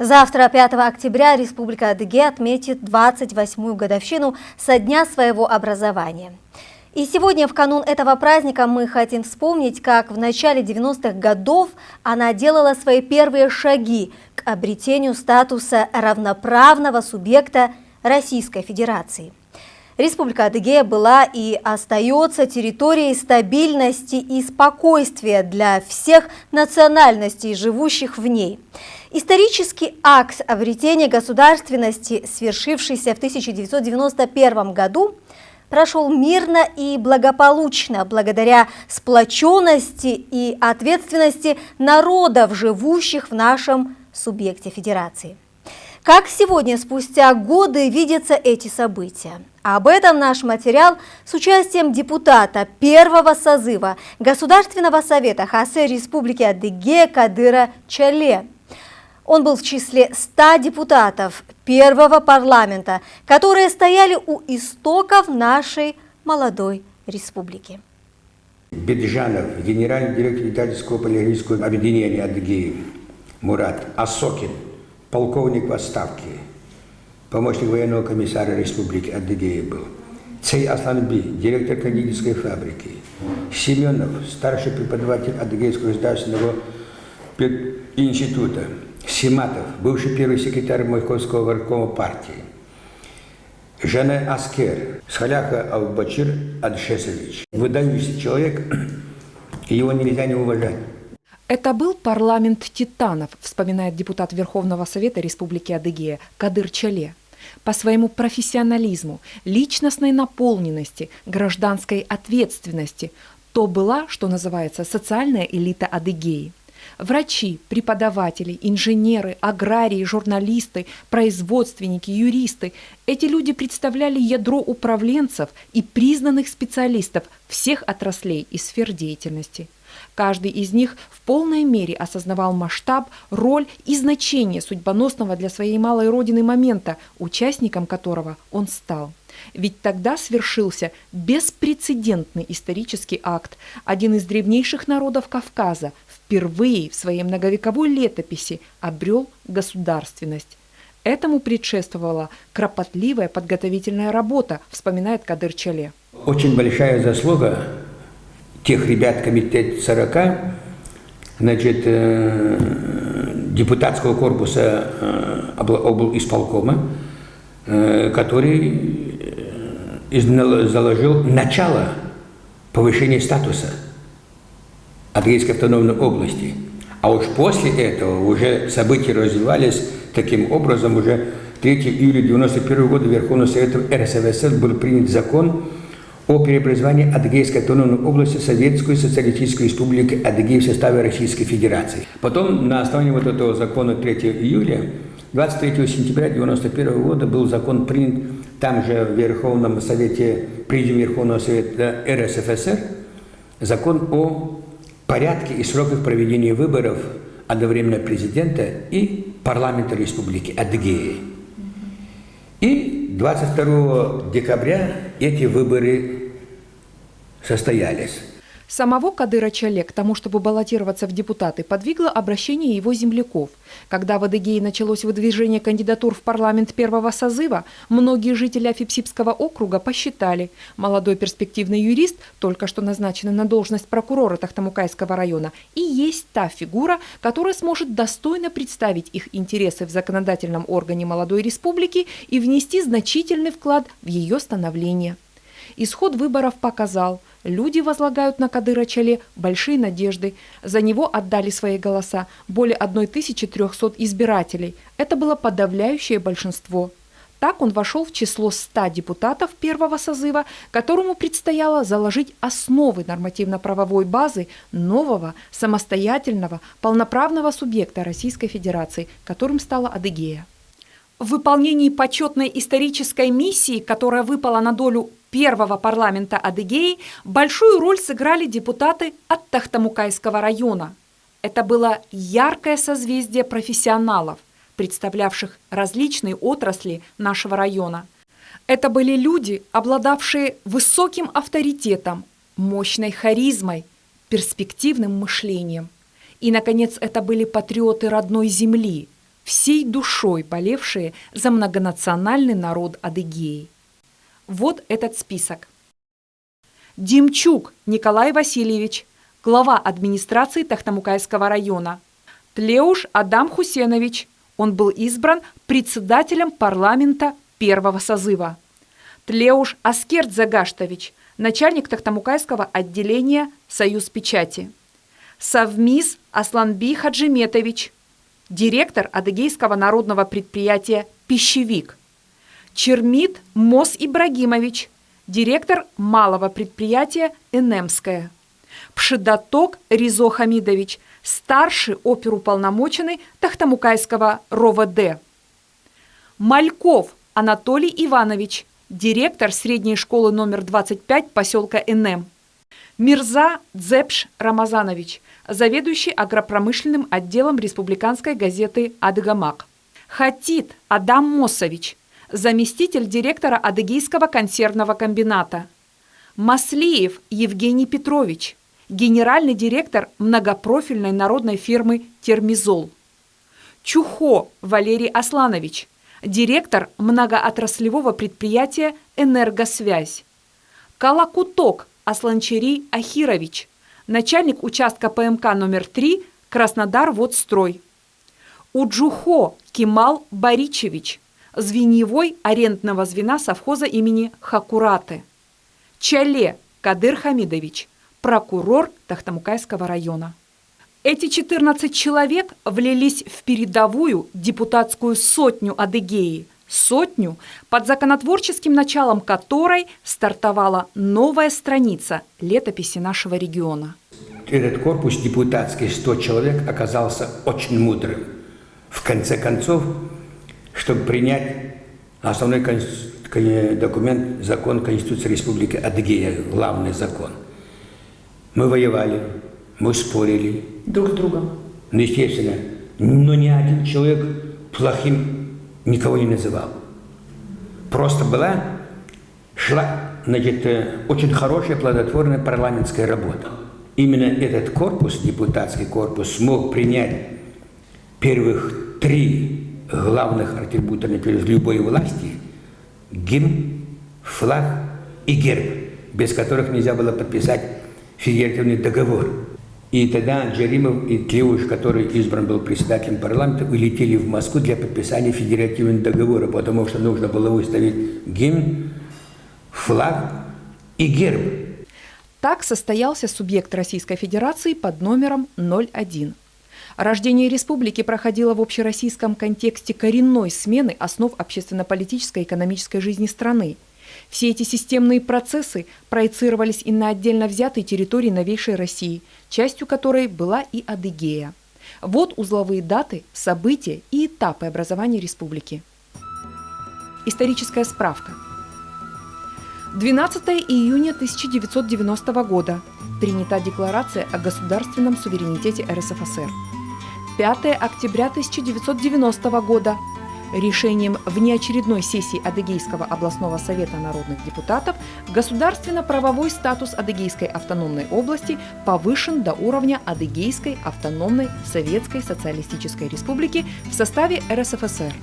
Завтра, 5 октября, Республика Адыгея отметит 28-ю годовщину со дня своего образования. И сегодня, в канун этого праздника, мы хотим вспомнить, как в начале 90-х годов она делала свои первые шаги к обретению статуса равноправного субъекта Российской Федерации. Республика Адыгея была и остается территорией стабильности и спокойствия для всех национальностей, живущих в ней. Исторический акт обретения государственности, свершившийся в 1991 году, прошел мирно и благополучно благодаря сплоченности и ответственности народов, живущих в нашем субъекте федерации. Как сегодня, спустя годы, видятся эти события? Об этом наш материал с участием депутата первого созыва Государственного совета Хасе Республики Адыгея Кадыра Чале. Он был в числе 100 депутатов первого парламента, которые стояли у истоков нашей молодой республики. Беджанов, генеральный директор Итальянского полиграфического объединения Адыгеи, Мурат Асокин, полковник в отставке, помощник военного комиссара Республики Адыгея был, Цей Асланби, директор кондитерской фабрики, Семенов, старший преподаватель Адыгейского государственного института, Симатов, бывший первый секретарь Московского горкома партии, Жане Аскер, Схаляха Албачир Адшесович. Выдающийся человек, и его нельзя не уважать. Это был парламент титанов, вспоминает депутат Верховного Совета Республики Адыгея Кадыр Чале. По своему профессионализму, личностной наполненности, гражданской ответственности то была, что называется, социальная элита Адыгеи. Врачи, преподаватели, инженеры, аграрии, журналисты, производственники, юристы – эти люди представляли ядро управленцев и признанных специалистов всех отраслей и сфер деятельности. Каждый из них в полной мере осознавал масштаб, роль и значение судьбоносного для своей малой родины момента, участником которого он стал. Ведь тогда свершился беспрецедентный исторический акт. Один из древнейших народов Кавказа впервые в своей многовековой летописи обрел государственность. Этому предшествовала кропотливая подготовительная работа, вспоминает Кадыр Чале. Очень большая заслуга тех ребят, комитет 40, значит, депутатского корпуса облисполкома, который заложил начало повышения статуса Адыгейской автономной области. А уж после этого уже события развивались таким образом. Уже 3 июля 1991 года Верховным Советом РСФСР был принят закон о преобразовании Адыгейской автономной области в Советскую Социалистическую Республику Адыгея в составе Российской Федерации. Потом на основании вот этого закона 3 июля, 23 сентября 1991 года был закон принят там же в Верховном Совете, Президиуме Верховного Совета РСФСР, закон о порядке и сроках проведения выборов одновременно президента и парламента Республики Адыгея. И 22 декабря эти выборы состоялись. Самого Кадыра Чале к тому, чтобы баллотироваться в депутаты, подвигло обращение его земляков. Когда в Адыгее началось выдвижение кандидатур в парламент первого созыва, многие жители Афипсипского округа посчитали, молодой перспективный юрист, только что назначенный на должность прокурора Тахтамукайского района, и есть та фигура, которая сможет достойно представить их интересы в законодательном органе молодой республики и внести значительный вклад в ее становление. Исход выборов показал, люди возлагают на Кадыра Чале большие надежды. За него отдали свои голоса более 1300 избирателей. Это было подавляющее большинство. Так он вошел в число 100 депутатов первого созыва, которому предстояло заложить основы нормативно-правовой базы нового, самостоятельного, полноправного субъекта Российской Федерации, которым стала Адыгея. В выполнении почетной исторической миссии, которая выпала на долю первого парламента Адыгеи, большую роль сыграли депутаты от Тахтамукайского района. Это было яркое созвездие профессионалов, представлявших различные отрасли нашего района. Это были люди, обладавшие высоким авторитетом, мощной харизмой, перспективным мышлением. И, наконец, это были патриоты родной земли, всей душой болевшие за многонациональный народ Адыгеи. Вот этот список. Демчук Николай Васильевич, глава администрации Тахтамукайского района. Тлеуш Адам Хусенович, он был избран председателем парламента первого созыва. Тлеуш Аскерт Загаштович, начальник Тахтамукайского отделения «Союз печати». Совмис Асланби Хаджиметович, директор Адыгейского народного предприятия «Пищевик». Чермит Мос Ибрагимович, директор малого предприятия «Энемское». Пшидаток Ризо Хамидович, старший оперуполномоченный Тахтамукайского РОВД. Мальков Анатолий Иванович, директор средней школы номер 25 поселка Энем. Мирза Дзепш Рамазанович, заведующий агропромышленным отделом республиканской газеты «Адыгамак». Хатит Адам Мосович, заместитель директора Адыгейского консервного комбината. Маслиев Евгений Петрович, генеральный директор многопрофильной народной фирмы «Термизол». Чухо Валерий Асланович, директор многоотраслевого предприятия «Энергосвязь». Калакуток Асланчери Ахирович, начальник участка ПМК номер 3 Краснодар-Водстрой. Уджухо Кемал Баричевич, звеньевой арендного звена совхоза имени Хакураты. Чале Кадыр Хамидович, прокурор Тахтамукайского района. Эти 14 человек влились в передовую депутатскую сотню Адыгеи, сотню, под законотворческим началом которой стартовала новая страница летописи нашего региона. Этот корпус депутатский, 100 человек, оказался очень мудрым. В конце концов, чтобы принять основной документ, закон Конституции Республики Адыгея, главный закон. Мы воевали, мы спорили. Друг с другом. Ну, естественно, но ни один человек плохим никого не называл. Просто шла, значит, очень хорошая, плодотворная парламентская работа. Именно этот корпус, депутатский корпус, смог принять первых 3 главных атрибута любой власти – гимн, флаг и герб, без которых нельзя было подписать федеративный договор. И тогда Джаримов и Тлеуш, который избран был председателем парламента, улетели в Москву для подписания федеративного договора, потому что нужно было выставить гимн, флаг и герб. Так состоялся субъект Российской Федерации под номером 01. Рождение республики проходило в общероссийском контексте коренной смены основ общественно-политической и экономической жизни страны. Все эти системные процессы проецировались и на отдельно взятой территории новейшей России, частью которой была и Адыгея. Вот узловые даты, события и этапы образования республики. Историческая справка. 12 июня 1990 года. Принята Декларация о государственном суверенитете РСФСР. 5 октября 1990 года. Решением внеочередной сессии Адыгейского областного совета народных депутатов государственно-правовой статус Адыгейской автономной области повышен до уровня Адыгейской автономной Советской Социалистической Республики в составе РСФСР.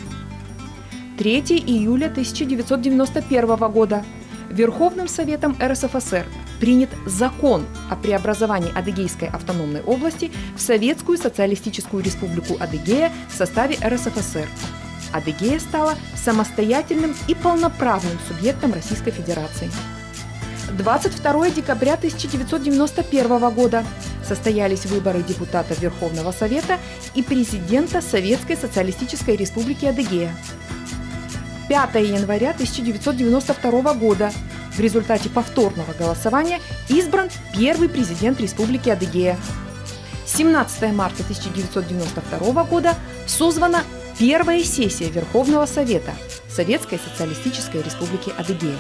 3 июля 1991 года. Верховным Советом РСФСР принят закон о преобразовании Адыгейской автономной области в Советскую Социалистическую Республику Адыгея в составе РСФСР. Адыгея стала самостоятельным и полноправным субъектом Российской Федерации. 22 декабря 1991 года состоялись выборы депутатов Верховного Совета и президента Советской Социалистической Республики Адыгея. 5 января 1992 года в результате повторного голосования избран первый президент Республики Адыгея. 17 марта 1992 года созвана первая сессия Верховного Совета Советской Социалистической Республики Адыгея.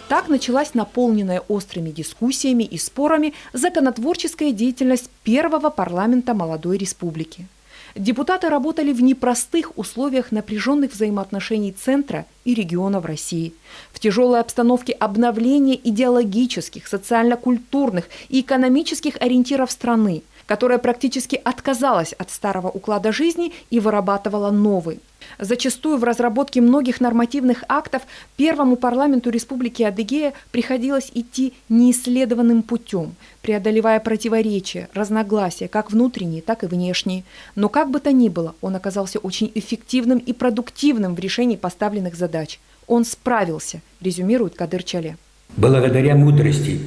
Так началась наполненная острыми дискуссиями и спорами законотворческая деятельность первого парламента молодой республики. Депутаты работали в непростых условиях напряженных взаимоотношений центра и регионов России. В тяжелой обстановке обновления идеологических, социально-культурных и экономических ориентиров страны, которая практически отказалась от старого уклада жизни и вырабатывала новый. Зачастую в разработке многих нормативных актов первому парламенту Республики Адыгея приходилось идти неисследованным путем, преодолевая противоречия, разногласия, как внутренние, так и внешние. Но как бы то ни было, он оказался очень эффективным и продуктивным в решении поставленных задач. Он справился, резюмирует Кадыр Чале. Благодаря мудрости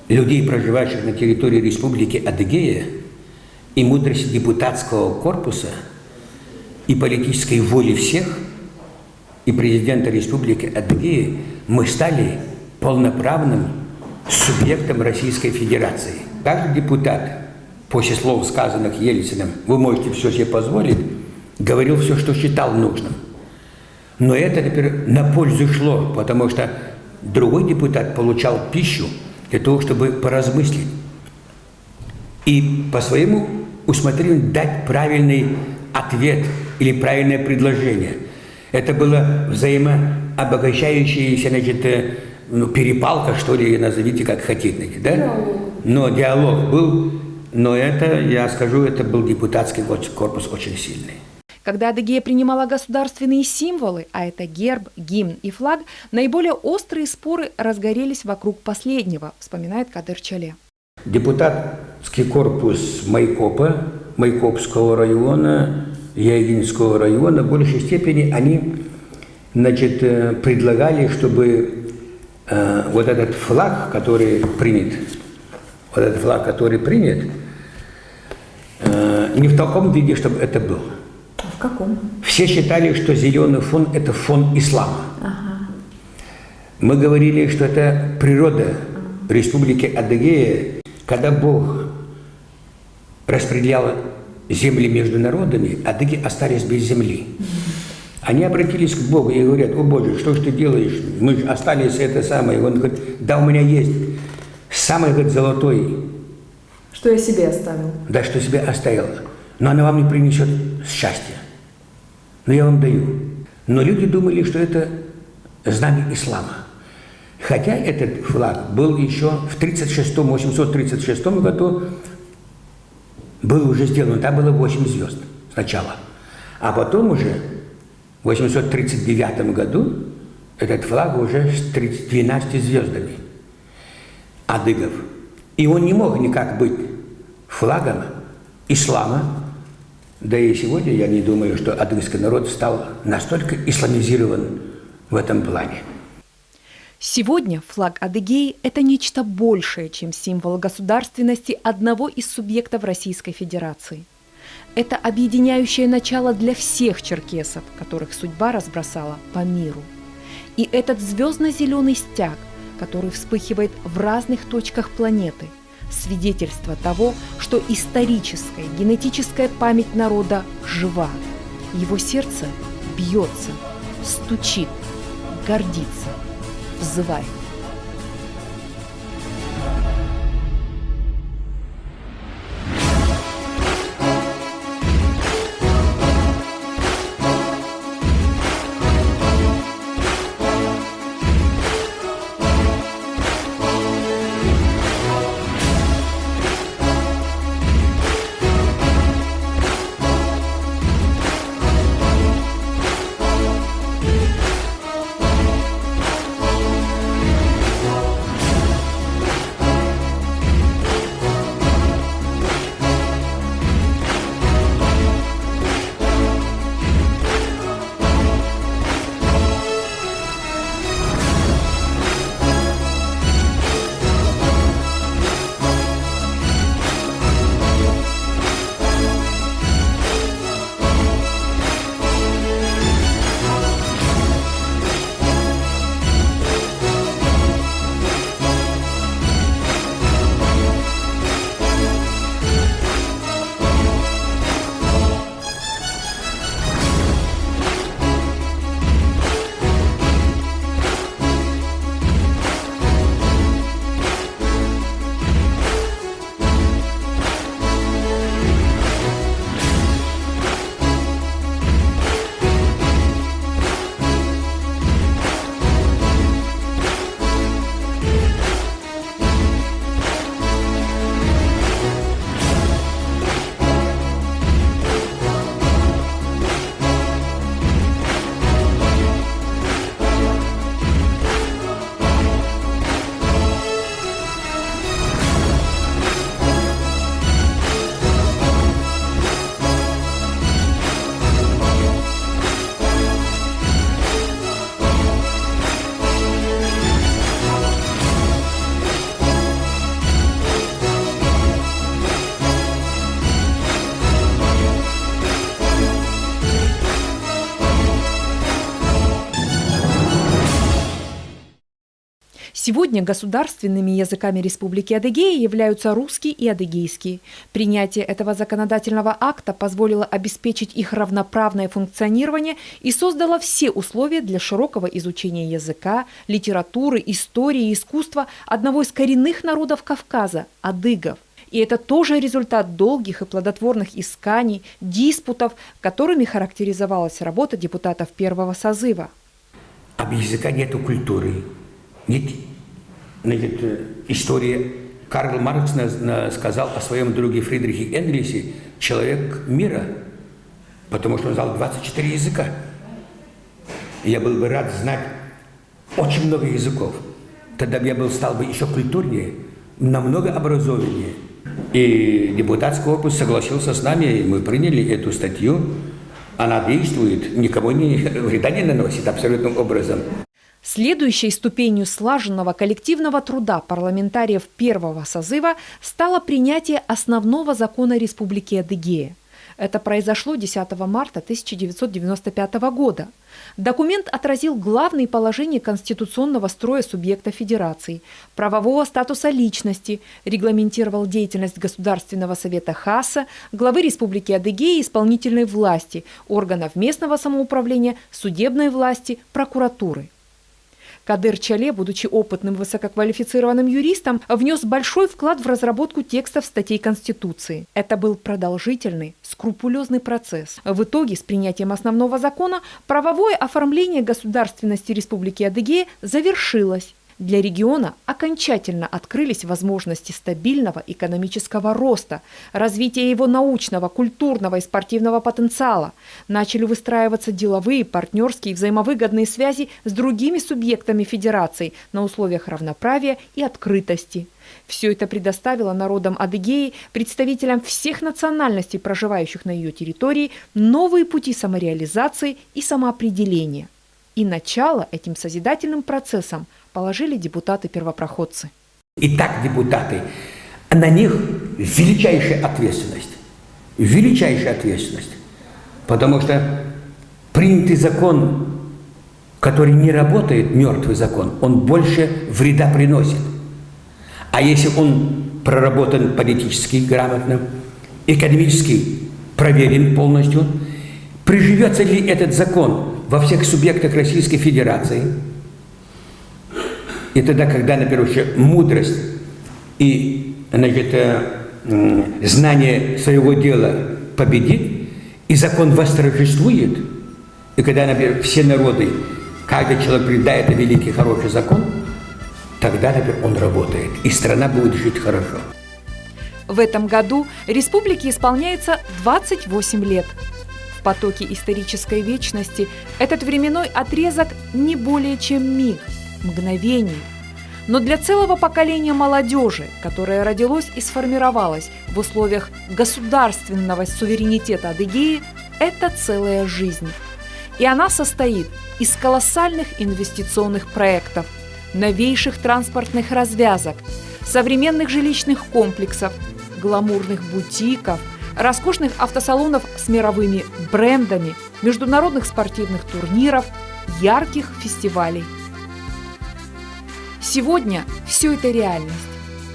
людей, проживающих на территории Республики Адыгея, и мудрости депутатского корпуса, и политической воли всех, и президента Республики Адыгея, мы стали полноправным субъектом Российской Федерации. Каждый депутат, после слов, сказанных Ельциным, вы можете все себе позволить, говорил все, что считал нужным. Но это, например, на пользу шло, потому что другой депутат получал пищу для того, чтобы поразмыслить и по своему усмотрению дать правильный ответ или правильное предложение. Это было взаимообогащающаяся, значит, перепалка, что ли, назовите как хотите, да? Но диалог был, но это, я скажу, это был депутатский корпус очень сильный. Когда Адыгея принимала государственные символы, а это герб, гимн и флаг, наиболее острые споры разгорелись вокруг последнего, вспоминает Кадыр Чале. Депутатский корпус Майкопа, Майкопского района, Ягинского района, в большей степени они, значит, предлагали, чтобы вот этот флаг, который принят, не в таком виде, чтобы это был. В каком? Все считали, что зеленый фон – это фон ислама. Ага. Мы говорили, что это природа Республики Адыгея, когда Бог распределял земли между народами, адыги остались без земли. Они обратились к Богу и говорят: о Боже, что ж ты делаешь? Мы же остались это самое. И он говорит: да, у меня есть самый, говорит, золотой. Что я себе оставил? Да, что себе оставил. Но она вам не принесет счастья. Но я вам даю. Но люди думали, что это знамя ислама. Хотя этот флаг был еще в 836 году, был уже сделан, там было 8 звезд сначала. А потом уже в 839 году этот флаг уже с 12 звездами адыгов. И он не мог никак быть флагом ислама. Да и сегодня я не думаю, что адыгский народ стал настолько исламизирован в этом плане. Сегодня флаг Адыгеи – это нечто большее, чем символ государственности одного из субъектов Российской Федерации. Это объединяющее начало для всех черкесов, которых судьба разбросала по миру. И этот звездно-зеленый стяг, который вспыхивает в разных точках планеты, свидетельство того, что историческая, генетическая память народа жива. Его сердце бьется, стучит, гордится, взывает. Сегодня государственными языками Республики Адыгея являются русский и адыгейский. Принятие этого законодательного акта позволило обеспечить их равноправное функционирование и создало все условия для широкого изучения языка, литературы, истории и искусства одного из коренных народов Кавказа – адыгов. И это тоже результат долгих и плодотворных исканий, диспутов, которыми характеризовалась работа депутатов первого созыва. А без языка нету культуры. Нет, значит, история. Карл Маркс сказал о своем друге Фридрихе Энгельсе «человек мира», потому что он знал 24 языка. И я был бы рад знать очень много языков. Тогда я стал бы еще культурнее, намного образованнее. И депутатский корпус согласился с нами, и мы приняли эту статью. Она действует, никому вреда не наносит абсолютным образом. Следующей ступенью слаженного коллективного труда парламентариев первого созыва стало принятие основного закона Республики Адыгея. Это произошло 10 марта 1995 года. Документ отразил главные положения конституционного строя субъекта федерации, правового статуса личности, регламентировал деятельность Государственного совета Хасса, главы Республики Адыгея, исполнительной власти, органов местного самоуправления, судебной власти, прокуратуры. Кадыр Чале, будучи опытным высококвалифицированным юристом, внес большой вклад в разработку текстов статей Конституции. Это был продолжительный, скрупулезный процесс. В итоге, с принятием основного закона, правовое оформление государственности Республики Адыгея завершилось. Для региона окончательно открылись возможности стабильного экономического роста, развития его научного, культурного и спортивного потенциала. Начали выстраиваться деловые, партнерские и взаимовыгодные связи с другими субъектами федерации на условиях равноправия и открытости. Все это предоставило народам Адыгеи, представителям всех национальностей, проживающих на ее территории, новые пути самореализации и самоопределения. И начало этим созидательным процессом положили депутаты-первопроходцы. Итак, депутаты, на них величайшая ответственность. Величайшая ответственность. Потому что принятый закон, который не работает, мертвый закон, он больше вреда приносит. А если он проработан политически грамотно, экономически проверен полностью, приживется ли этот закон во всех субъектах Российской Федерации? И тогда, когда, например, мудрость и, значит, знание своего дела победит, и закон восторжествует, и когда, например, все народы, каждый человек говорит, да, это великий, хороший закон, тогда, например, он работает, и страна будет жить хорошо. В этом году республике исполняется 28 лет. В потоке исторической вечности этот временной отрезок не более чем миг, мгновение. Но для целого поколения молодежи, которое родилось и сформировалось в условиях государственного суверенитета Адыгеи, это целая жизнь. И она состоит из колоссальных инвестиционных проектов, новейших транспортных развязок, современных жилищных комплексов, гламурных бутиков, роскошных автосалонов с мировыми брендами, международных спортивных турниров, ярких фестивалей. Сегодня все это реальность,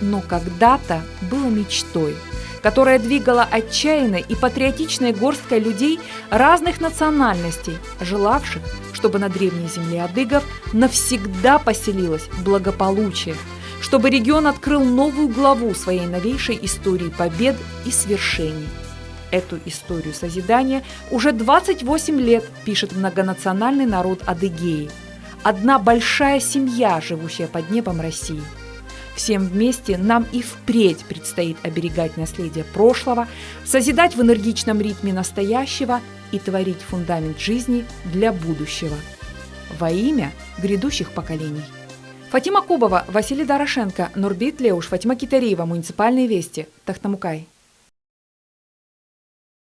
но когда-то было мечтой, которая двигала отчаянной и патриотичной горсткой людей разных национальностей, желавших, чтобы на древней земле адыгов навсегда поселилось благополучие, чтобы регион открыл новую главу своей новейшей истории побед и свершений. Эту историю созидания уже 28 лет пишет многонациональный народ Адыгеи. Одна большая семья, живущая под небом России. Всем вместе нам и впредь предстоит оберегать наследие прошлого, созидать в энергичном ритме настоящего и творить фундамент жизни для будущего. Во имя грядущих поколений. Фатима Кубова, Василий Дорошенко, Нурбит Леуш, Фатима Китариева, Муниципальные вести, Тахтамукай.